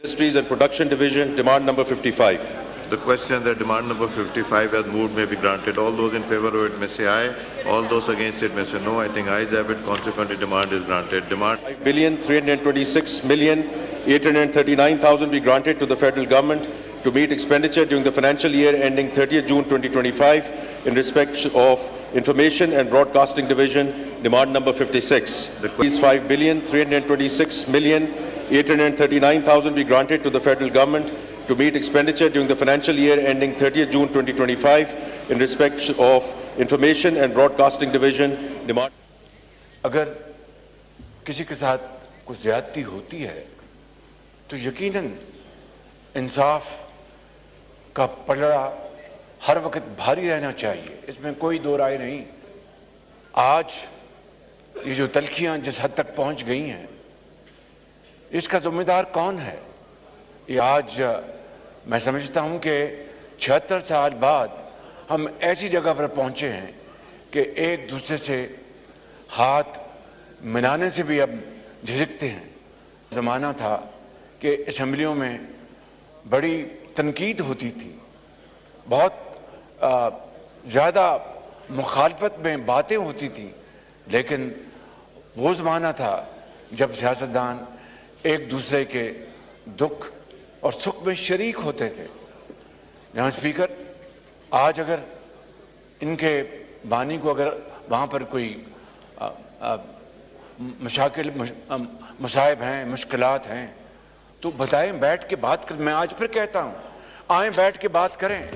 Industries and Production Division, demand number 55. The question that demand number 55 as moved may be granted. All those in favor of it may say aye. All those against it may say no. I think ayes have it. Consequently, demand is granted. Demand 5,326,839,000 be granted to the federal government to meet expenditure during the financial year ending 30th June 2025 in respect of Information and Broadcasting Division, demand number 56. These 5,326,839,000 be granted to the federal government to meet expenditure during the financial year ending 30th June 2025 in respect of Information and Broadcasting Division, demand. अगर किसी के साथ कुछ ज़्यादती होती है तो यकीनन इंसाफ का पलड़ा हर वक्त भारी रहना चाहिए, इसमें कोई दो राय नहीं। आज ये जो तल्खियां जिस हद तक पहुंच गई हैं, इसका जिम्मेदार कौन है? ये आज मैं समझता हूं कि 76 साल बाद हम ऐसी जगह पर पहुंचे हैं कि एक दूसरे से हाथ मिलाने से भी अब झिझकते हैं। ज़माना था कि असेंबलियों में बड़ी तनकीद होती थी, बहुत ज़्यादा मुखालफत में बातें होती थी, लेकिन वो ज़माना था जब सियासतदान एक दूसरे के दुख और सुख में शरीक होते थे। जहाँ स्पीकर आज अगर इनके बानी को अगर वहाँ पर कोई मसाइब हैं, मुश्किलात हैं, तो बताएं, बैठ के बात करें। मैं आज फिर कहता हूँ, आएँ बैठ के बात करें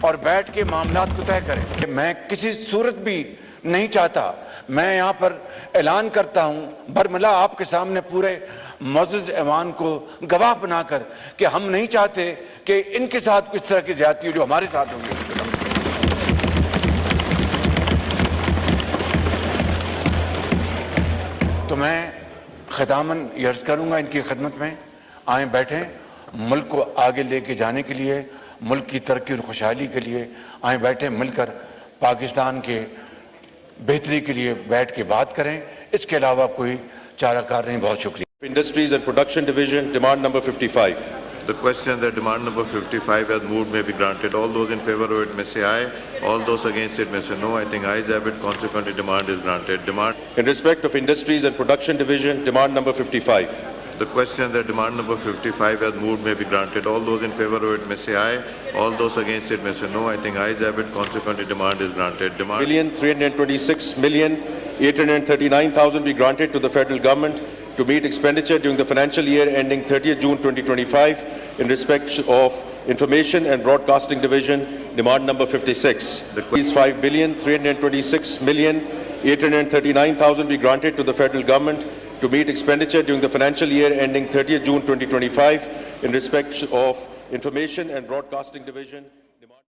और बैठ के मामलात को तय करें। मैं किसी सूरत भी नहीं चाहता, मैं यहाँ पर ऐलान करता हूँ बरमला आपके सामने पूरे मुअज़्ज़ज़ ऐवान को गवाह बनाकर कि हम नहीं चाहते कि इनके साथ किस तरह की ज़्यादती हो जो हमारे साथ होगी। तो मैं ख़ितामन ये अर्ज़ करूँगा इनकी खिदमत में, आए बैठें, मुल्क को आगे लेके जाने के लिए, मुल्क की तरक्की और खुशहाली के लिए आए बैठें, मिलकर पाकिस्तान के बेहतरी के लिए बैठ के बात करें। इसके अलावा कोई चाराकार नहीं। बहुत शुक्रिया। Industries and Production Division, demand number 55. The question that demand number 55 as moved may be granted. All those in favor of it may say aye. All those against it may say no. I think ayes have it. Consequently, demand is granted. Demand. In respect of Industries and Production Division, demand number 55. The question that demand number 55 as moved may be granted. All those in favor of it may say aye. All those against it may say no. I think ayes have it. Consequently, demand is granted. Demand 1,326,839,000 be granted to the federal government to meet expenditure during the financial year ending 30th June 2025 in respect of Information and Broadcasting Division, demand number 56. These 5,326,839,000 be granted to the federal government to meet expenditure during the financial year ending 30th June 2025 in respect of Information and Broadcasting Division.